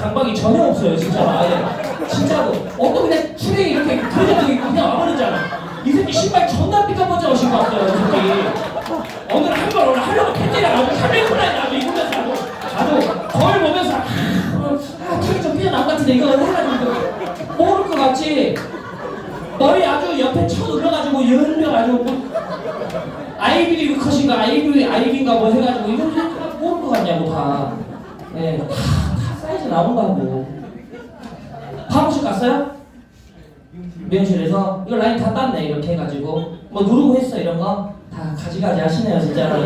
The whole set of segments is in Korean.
강박이 전혀 없어요, 진짜. 아예. 진짜로. 어떤 그냥 추랭이 이렇게 그려져 있고 그냥 와버리잖아. 이 새끼 신발 존나 삐까뻔쩍 신고 왔어요, 이 새끼. 오늘 한번 오늘 하려고 팬티랑 아주 300%나 나도 입으면서 아주 거울 보면서 턱이 좀 삐져나온 것 같은데 이거 해가지고 모를 것 같지. 머리 아주 옆에 쳐눌러가지고 열려가지고 아이비리그 컷인가 아이비인가 뭐 해가지고 이거 모를 것 같냐고 다. 예, 다 사이즈 나온다고. 사무실 갔어요? 미용실에서 이거 라인 다 땄네 이렇게 해가지고 뭐 누르고 했어 이런 거 다 가지가지 하시네요 진짜로.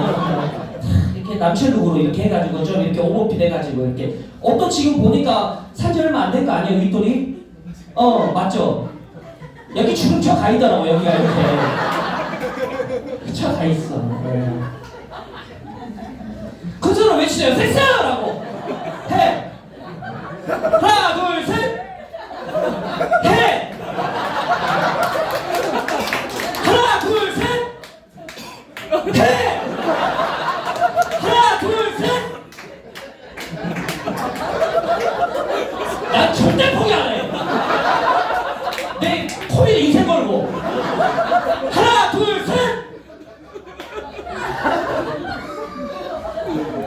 이렇게 남체룩으로 이렇게 해가지고 좀 이렇게 오버핏 해가지고 이렇게 옷도 지금 보니까 산지 얼마 안 된 거 아니에요 윗돌이? 맞죠? 여기 주름 쳐 가 있더라고 여기가 이렇게 쳐 가 있어. 그 소리 외치세요. 섹스라고 해. 하나 둘 셋 해. 하나 둘 셋 해. 하나 둘 셋. 난 절대 포기 안 해. 내 코미디 인생 걸고. 하나 둘 셋.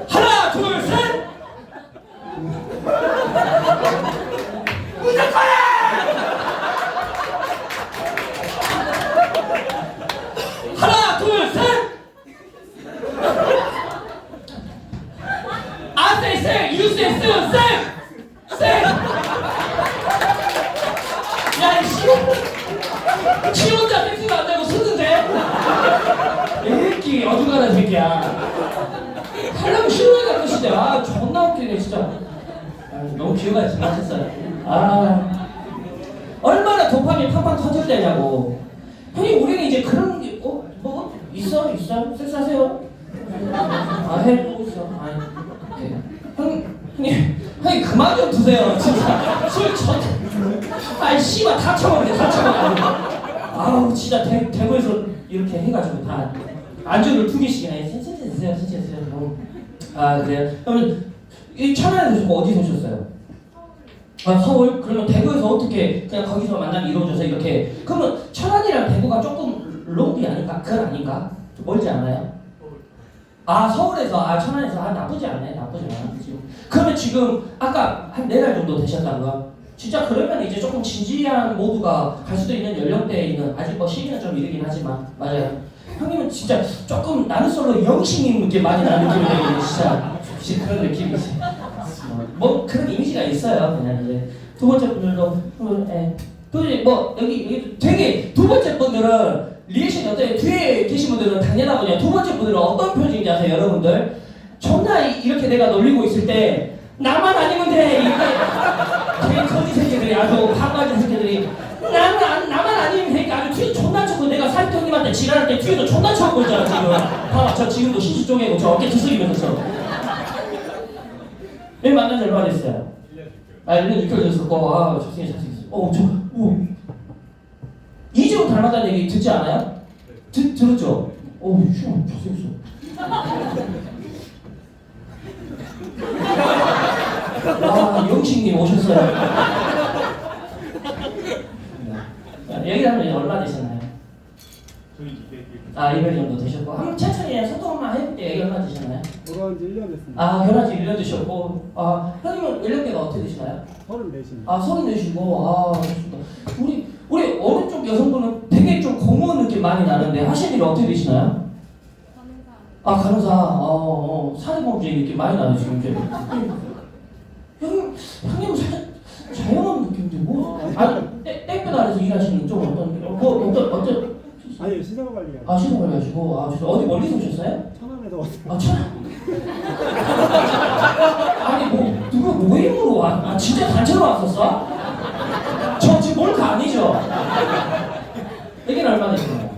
하나 둘 셋. 무조건 해. 하나 둘 셋. I say say, you say say. 야, 지 혼자 섹스가 안 되고 쓰는데? 이 새끼, 어중간한 새끼야. 하려면 싫어해 가는 시대. 아, 존나 웃기네, 진짜. 너무 기회가 지나쳤어요. 얼마나 도파민 팡팡 터질 때냐고. 형님, 우리는 이제 그런 게, 뭐? 있어? 섹스하세요? 해보고 있어. 형님 그만 좀 드세요 진짜. 술 씨발 다 처먹네 다 처먹네. 아우 진짜 대구에서 이렇게 해가지고 다 안주를 2개씩이나 해. 천천히 드세요. 그래요? 그러면 이 천안에 오셨고 어디서 오셨어요? 서울? 그러면 대구에서 어떻게 그냥 거기서 만남이 이루어져서 이렇게. 그러면 천안이랑 대구가 조금 롱디 아닌가? 그건 아닌가? 좀 멀지 않아요? 서울에서 천안에서 나쁘지 않네. 지금. 그러면 지금 아까 한 4달 정도 되셨다고요? 진짜 그러면 이제 조금 진지한 모두가 갈 수도 있는 연령대에 있는, 아직 뭐 시기는 좀 이르긴 하지만 맞아요. 형님은 진짜 조금 나는 솔로 영신님 느낌 많이 나는 느낌이 진짜 그런 느낌이지. 뭐 그런 이미지가 있어요. 그냥 이제 두 번째 분들도 뭐 여기 되게 두 번째 분들은 리액션이 어때요? 뒤에 계신 분들은 당연하거든요. 두 번째 분들은 어떤 표정인지 아세요, 여러분들? 존나 이렇게 내가 놀리고 있을 때 나만 아니면 돼. 되게 거지 새끼들이 아주 바가지 새끼들이 나만 아니면 되니까 아주 뒤에 존나 쳐고 내가 사이트 형님한테 지랄할 때 뒤에도 존나 쳐고 있잖아 지금. 봐봐 저 지금도 시시 쪼개고 저 어깨 두들기면서. 왜 만난 지 얼마 됐어요? 1년 6개월 됐었고 잘생겼어. 이재훈 닮았다는 얘기 듣지 않아요? 들었죠? 슈 잘생겼어. 와, 영식님 오셨어요. 여기 하면 얼마 되셨나요? 저희 200 정도 되셨고. 한번 천천히 소통만 해볼게요. 여기 얼마 되셨나요? 결혼한 지 1년 됐습니다. 결혼한 지 1년 되셨고. 형님은 연령대가 어떻게 되시나요? 34입니다. 34시고. 좋습니다. 우리 오른쪽 여성분은 되게 좀 공무원 느낌 많이 나는데 하시는 일이 어떻게 되시나요? 간호사. 사회공무제 느낌 많이 나요 지금 이제. 형님은 살짝 자영업 느낌인데 뭐? 땡볕 아래서 일하시는 좀 어떤? 아니요, 시설관리요. 시설관리 하시고. 어디 멀리서 오셨어요? 천안에서 왔어요. 천안. 아니 누가 모임으로 와? 진짜 단체로 왔었어? 저 지금 몰카 아니죠? 여기는 얼마 되시나요?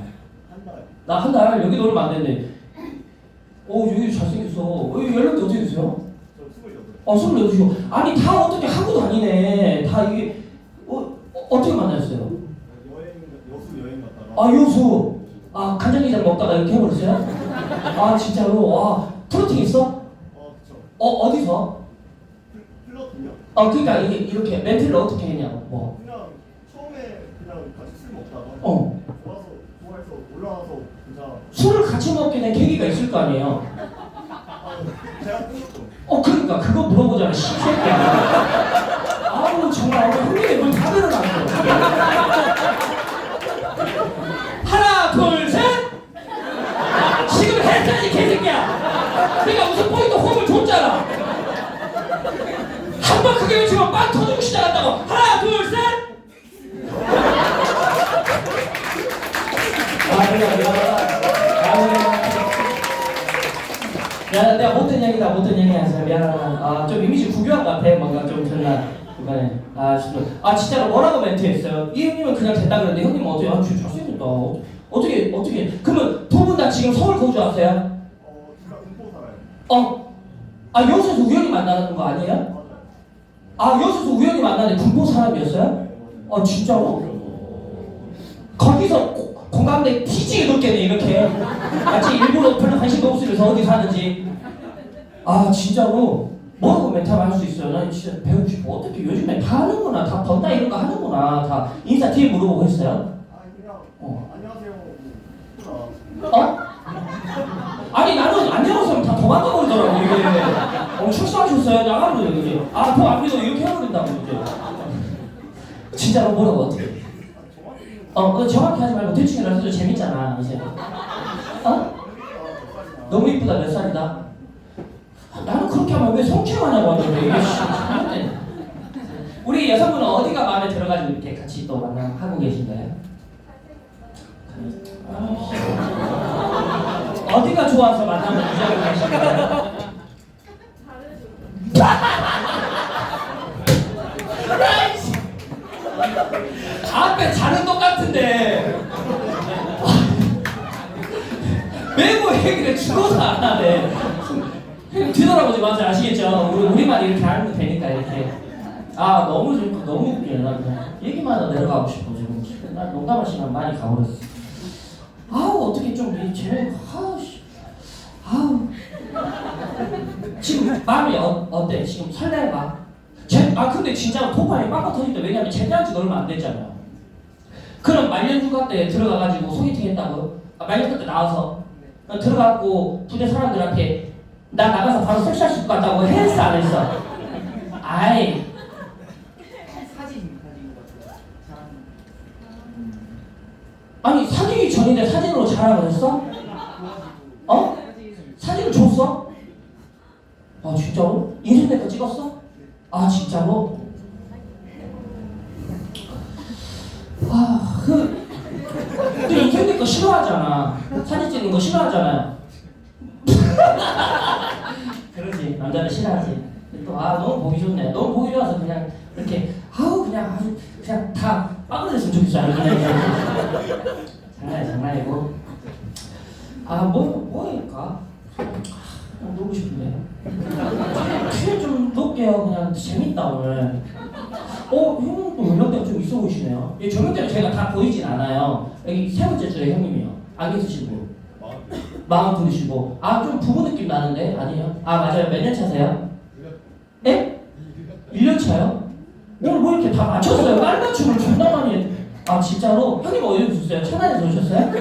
나 한 달. 여기도 얼마 안 됐는데. 여기 잘생겼어. 여기 연령대 어떻게 되세요? 저 28이요. 아니 다 어떻게 하고 다니네. 다 이게 어떻게 만나셨어요? 여수 여행 갔다가. 여수. 간장게장 먹다가 이렇게 해버렸어요? 진짜로? 트로팅 있어? 그쵸. 어디서? 플러팅이요? 그러니까 이렇게 멘트를 어떻게 했냐고. 뭐. 그냥 처음에 그냥 같이 술 먹다가 좋아해서 올라와서 그냥 술을 같이 먹게 된 계기가 있을 거 아니에요. 제가 끊었죠. 그러니까 그거 물어보잖아, 씨새끼야. 아우 정말 오늘 흥미에 물다 들어놨어. 하나 둘 셋. 지금 했잖니 개새끼야. 네가 무슨 포인트 홈을 줬잖아. 한 번 크게 외치면 빵 터지고 시작한다고. 하나 둘 셋. 야, 내가 못된 얘기다, 못된 얘기 하세요. 미안하다. 좀 이미지 구겨한 것 같아. 뭔가 좀 전날 중간에. 진짜로 뭐라고 멘트했어요? 이 형님은 그냥 됐다 그랬는데 형님은 어떻게? 진짜 잘생겼다. 어떻게? 그러면 두 분 다 지금 서울 거주하세요? 제가 군포 살아요. 여기서 우연히 만나는 거 아니에요? 여기서 우연히 만나는데 군포 사람이었어요? 진짜로? 거기서 공감대 뒤지게 높겠네 이렇게. 마치 일부러 별로 관심도 없으면서 어디 사는지. 진짜로 뭐라고 멘탈 할 수 있어요? 난 진짜 배우고 싶어. 어떻게 요즘에 다 하는구나. 다 번다 이런 거 하는구나. 다 인스타 뒤에 물어보고 했어요? 그냥 안녕하세요. 아니 나는 안녕하세요 다 도망가 버리더라고 이게. 출소하셨어요? 나가면 이제 그거 안 믿어 이렇게 해버린다고 이제. 진짜로 뭐라고 어떻게? 정확히 하지 말고 대충 해서 재밌잖아 이제. 너무 이쁘다. 몇 살이다? 나는 그렇게 하면 왜 성추행하냐고 하는데 이게 우리 여성분은 어디가 마음에 들어가지고 이렇게 같이 또 만나고 계신가요? 어디가 좋아서 만나면 유지하고 계신가요? 앞에 잘은 똑같은데 매번 얘기를 죽어서 안 하네. 뒤돌아보지 마세요. 아시겠죠? 우리만 이렇게 알면 되니까 이렇게. 너무 좋고 너무 웃기네. 나 그냥 얘기만 하다 내려가고 싶어 지금. 난 농담할 시간 많이 가버렸어. 어떻게 좀 재밌고. 지금 마음이 어때? 지금 설레봐. 근데 진짜로 도파민이 빵빵 터질 때. 왜냐면 제대한 지 얼마 안 됐잖아요. 그럼 말년휴가 때 들어가가지고 소개팅 했다고? 말년휴가 때 나와서 들어가고 부대 사람들한테 나 나가서 바로 섹시할 수 같다고 했어 안 했어? 아니 사귀기 전인데 사진으로 자랑을 했어? 사진을 줬어? 진짜로? 인생 내 거 찍었어? 진짜로? 또 인생 내 거 싫어하잖아. 사진 찍는 거 싫어하잖아요. 그러지. 남자는 싫어하지. 또 너무 보기 좋네. 너무 보기 좋아서 그냥 이렇게 그냥 다 빠그렸으면 좋겠어요. 장난이고. 뭐 할까? 놀고 싶은데. 퀴즈 좀 놓을게요. 그냥 재밌다 오늘. 형은 또 연령대가 좀 있어 보이시네요. 조명 때문에 저희가 다 보이진 않아요. 여기 세 번째 줄에 형님이요. 안경 쓰신 분. 42이시고. 좀 부부 느낌 나는데? 아니에요? 맞아요. 몇 년 차세요? 네? 1년 차요? 오늘 뭐 이렇게 다 맞췄어요? 깔맞춤을 존나 많이 했. 진짜로? 형님 어디서 오셨어요? 천안에서 오셨어요?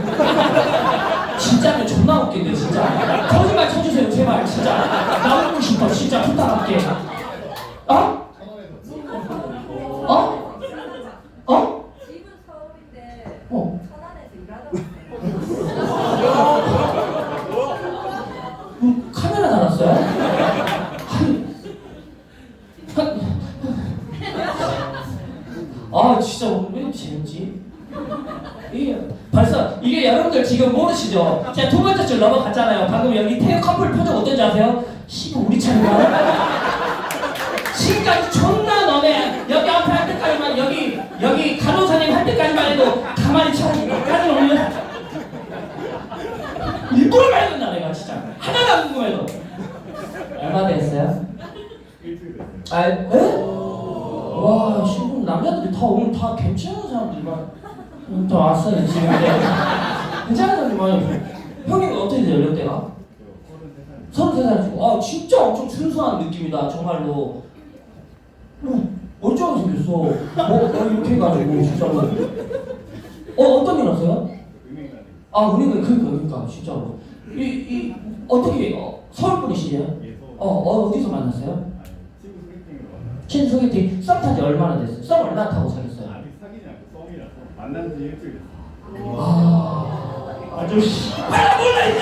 진짜면 존나 웃긴데 진짜. 거짓말 쳐주세요 제발 진짜. 나오고 싶어 진짜 부탁할게. 집은 서울인데 천안에서 일하다 카메라 달았어요? 진짜 오늘 왜 이렇게 재밌지? 이게 여러분들 지금 모르시죠? 제가 두 번째 줄 넘어갔잖아요. 방금 여기 태극 커플 표정 어떤지 아세요? 우리 차례가 지금까지 존나 너네 여기 앞에 할 때까지만 여기 간호사님 할 때까지만 해도 가만히 차라리 까지 올려. 일부러 말했나 내가 진짜 하나도 안 궁금해도. 얼마 됐어요? 일주일 됐어요. 와, 지금 남자들이 다 오늘 다 괜찮은 사람들만 다 왔어요 지금. 괜찮은 사람들만. 형님 어떻게 돼요 연령대가? 33살이고. 진짜 엄청 준수한 느낌이다 정말로. 됐어. 이렇게 해가지고 진짜로. 어떤 일 하세요? 은행 안에. 아 은행은 그러니까 진짜로. 어떻게 서울 분이시에요? 예, 서울. 어디서 만났어요? 아니, 친구 소개팅으로 만나. 친구 소개팅 썸 탄지 얼마나 됐어요? 썸 얼마나 타고 사귀었어요? 아직 사귀지 않고 썸이라서 만난 지 일주일 됐어요. 아주 씨발 몰라 이제.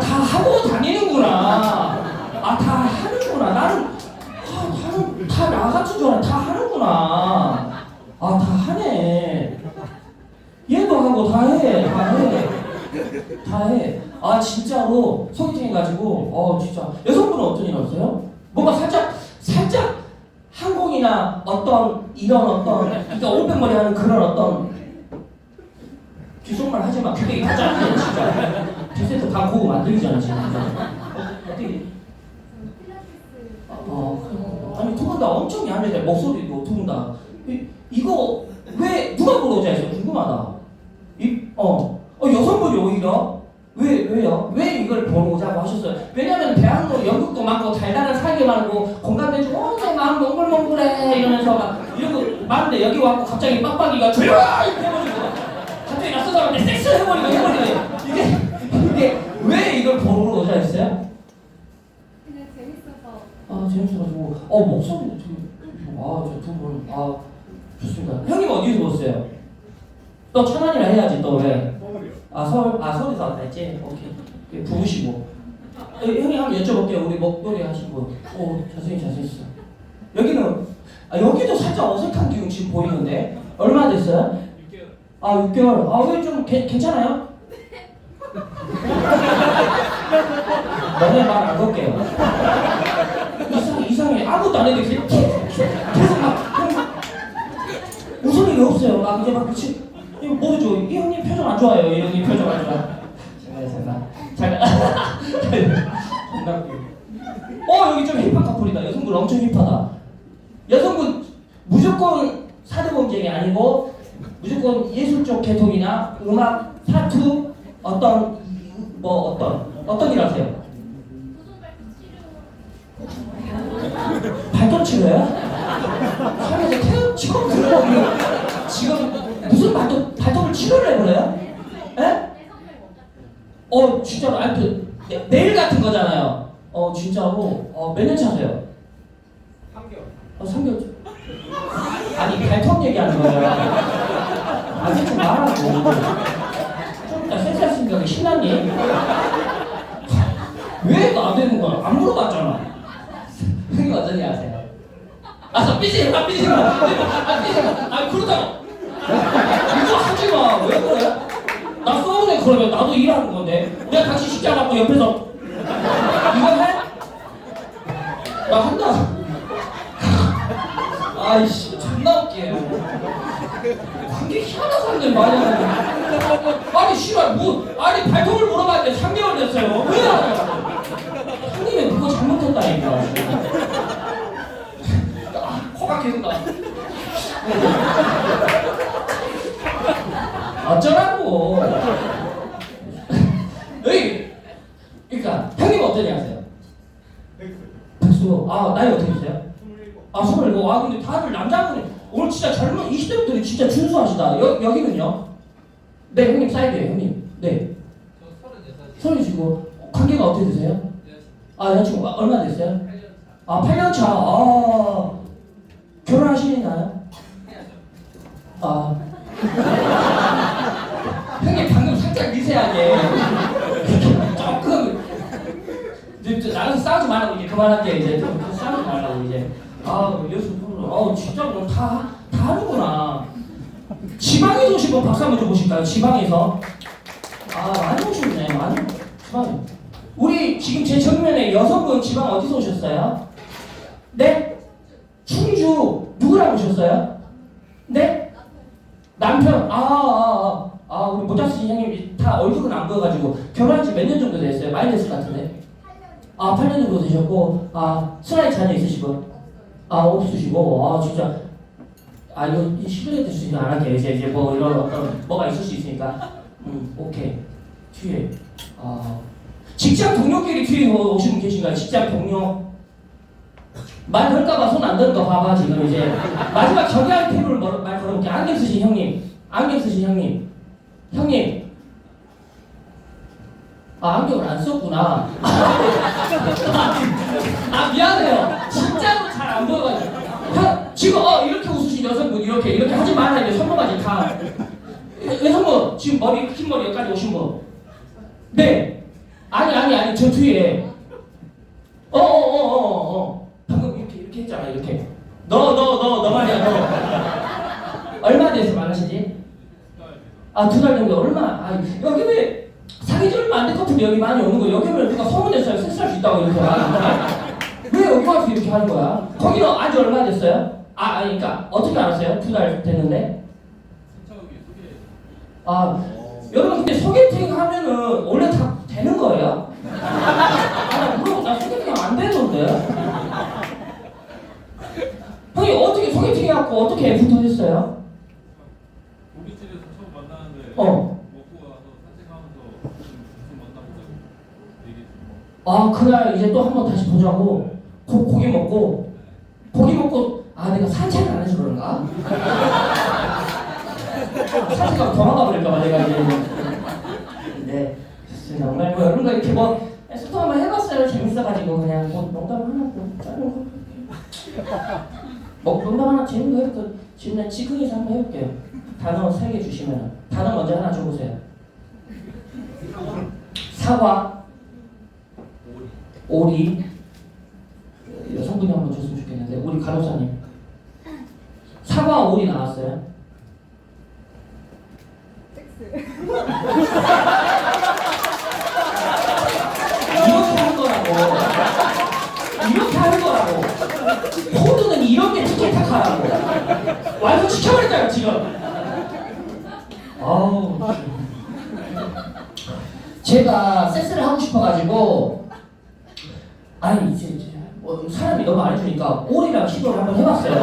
다 하고 다니는구나. 다 하는구나. 나는 다 나같은 줄 알아. 다 하는구나. 다 하네. 얘도 하고 다 해. 진짜로 소개팅 해가지고 진짜 여성분은 어떤 일 하세요? 뭔가 살짝 항공이나 이런 그러니까 500머리 하는 그런 귓속말 하지마. 그게 가짜네 진짜. 뒷세트 다 고고 만들잖아 지금. 어떻게? 아니 두 분 다 엄청 얄미워. 목소리도 두 분 다. 이거 왜 누가 보러 오자 했어요? 궁금하다. 여성분이 오히려 왜요? 왜 이걸 보러 오자고 하셨어요? 왜냐면 대학로 연극도 많고 달달한 사기 많고 공감해주고 내 마음 몽글몽글해 이러면서 막 이러고 많은데 여기 와서 갑자기 빡빡이가 조용히 이렇게 해버리고 갑자기 낯선 사람한테 섹스 해버리고 이게 왜 이걸 보러 오자 했어요? 그냥 재밌어서. 재밌어가지고 목소리 두 분 좋습니다. 형님 어디서 오셨어요? 또 천안이라 해야지 또 왜? 서울이요. 서울에서 왔다 했지? 오케이. 부으시고. 형이 한번 여쭤볼게요. 우리 목도리 하시고. 잘생겼어. 여기는, 여기도 살짝 어색한 기운 지금 보이는데? 얼마나 됐어요? 6개월. 6개월. 왜 좀 괜찮아요? 너네 말 안 걸게요. 이상해. 아무것도 안 해도 계속 웃을 일이 없어요. 이제 그치? 이거 모르죠? 이 형님 표정 안 좋아요. 이 형님 표정 안 좋아. 잠깐. 여기 좀 힙한 커플이다. 여성분 엄청 힙하다. 여성분 무조건 사대범쟁이 아니고 무조건 예술 쪽 계통이나 음악, 타투 어떤 일 하세요? 발톱 치료요? 살면서 처음 들어보는 지금 무슨 발톱을 치료를 해버려요? 에? 진짜로 네일 같은 거잖아요. 진짜로 몇 년 차세요? 3개월. 3개월. 아니 발톱 얘기하는 거예요. 좀 말하고. 좀 이따 섹스하시니까 신나니? 왜 안 되는 거야? 안 물어봤잖아. 형님 어떤 일 하세요? 삐지마. 그러다가 이거 하지마. 왜 그래? 나 서운해. 그러면 나도 일하는 건데 내가 같이 식장 갖고 옆에서 이거 해? 나 한다. 아이씨 존나 웃겨. 관계 희한한 사람들 많이 하는데 아니 씨발 아니 발톱을 물어봤는데 3개월 됐어요. 왜 안 해? 형님이 그거 잘못했다니까. 코가 계속 나. 어쩌라고. 여기 그러니까 형님 어떤 일 하세요? 백수. 나이 어떻게 되세요? 27. 근데 다들 남자분이 오늘 진짜 젊은 20대분들이 진짜 준수하시다. 여기는요? 네 형님 사이드예요 형님. 네. 저 34살이시고 관계가 어떻게 되세요? 여자친구 얼마나 됐어요? 8년 차. 결혼하시나요? 형님 방금 살짝 미세하게 조금 이제 나랑 싸우지 말라고 이제 그만할게. 이제 싸우지 말라고 이제. 여수 진짜 뭐 다 하는구나. 지방에서 오신 분 박수 한번 줘보실까요? 지방에서. 많이 오셨네. 많이. 지방에. 우리 지금 제 정면에 여성분 지방 어디서 오셨어요? 네? 충주. 누구랑 오셨어요? 네? 남편. 우리 모자씨 형님 다 얼굴은 안 보여가지고 결혼한 지 몇 년 정도 됐어요? 많이 됐을 것 같은데. 8년 정도 되셨고. 순하이 자녀 있으시고. 없으시고. 진짜. 이거 실례될 수 있는 안 할게요. 이제 뭐 이런 뭐가 있을 수 있으니까. 오케이. 뒤에. 직장 동료끼리 뒤에 오신 분 계신가요? 직장 동료. 말 걸까봐 손 안 드는 거 봐봐 지금 이제 마지막 경계할 테이블 말 걸어볼게. 안경 쓰신 형님, 형님. 안경을 안 썼구나. 미안해요. 진짜로 잘 안 보여가지고. 형 지금 이렇게 웃으신 여성분 이렇게 하지 말아야 돼. 손모가지 다. 여성분 지금 긴 머리 여기까지 오신 분. 네. 아니 저 뒤에. 방금 이렇게 했잖아 이렇게. 너 말이야 너. 얼마 돼서 만나시지? 2달 정도. 얼마? 여기 왜 사귀지 얼마 안 된 커플이 여기 많이 오는 거야? 여기 왜 누가 소문냈어요? 섹스할 수 있다고 이렇게 왜 여기 와서 이렇게 하는 거야? 거기는 아주 얼마 됐어요? 그러니까 어떻게 알았어요? 2달 됐는데? 여러분 근데 소개팅 하면은 원래 다 되는 거예요? 나 소개팅 안 되는데? 형이 어떻게 소개팅 해갖고 어떻게 붙어졌어요? 고깃집에서 처음 만나는데 먹고 와서 산책하면서 무슨 만나보자고 얘기했죠. 그날 이제 또 한 번 다시 보자고 고기 먹고 내가 산책을 안 해서 그런가? 산책하고 도망가 버릴까봐 내가 이제 네 정말 이런 거 이렇게 소통 한번 해봤어요. 재밌어가지고 그냥 농담 하나 짜는 거 농담 하나 재밌는 거 해볼게요. 지금 즉흥에서 한번 해볼게요. 단어 3개 주시면 단어 먼저 하나 줘보세요. 사과, 오리. 여성분이 한번 줬으면 좋겠는데 우리 간호사님. 사과, 오리 나왔어요. 섹스. 이렇게 하는 거라고. 코드는 이런 게 티켓탁 하라고. 완성시켜버렸잖아 지금. 제가 섹스를 하고 싶어가지고 이제 사람이 너무 안 해주니까 오리랑 시도를 한번 해봤어요.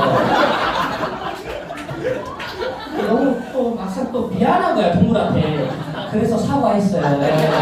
너무 또 막상 또 미안한 거야 동물한테. 그래서 사과했어요. 고맙습니다.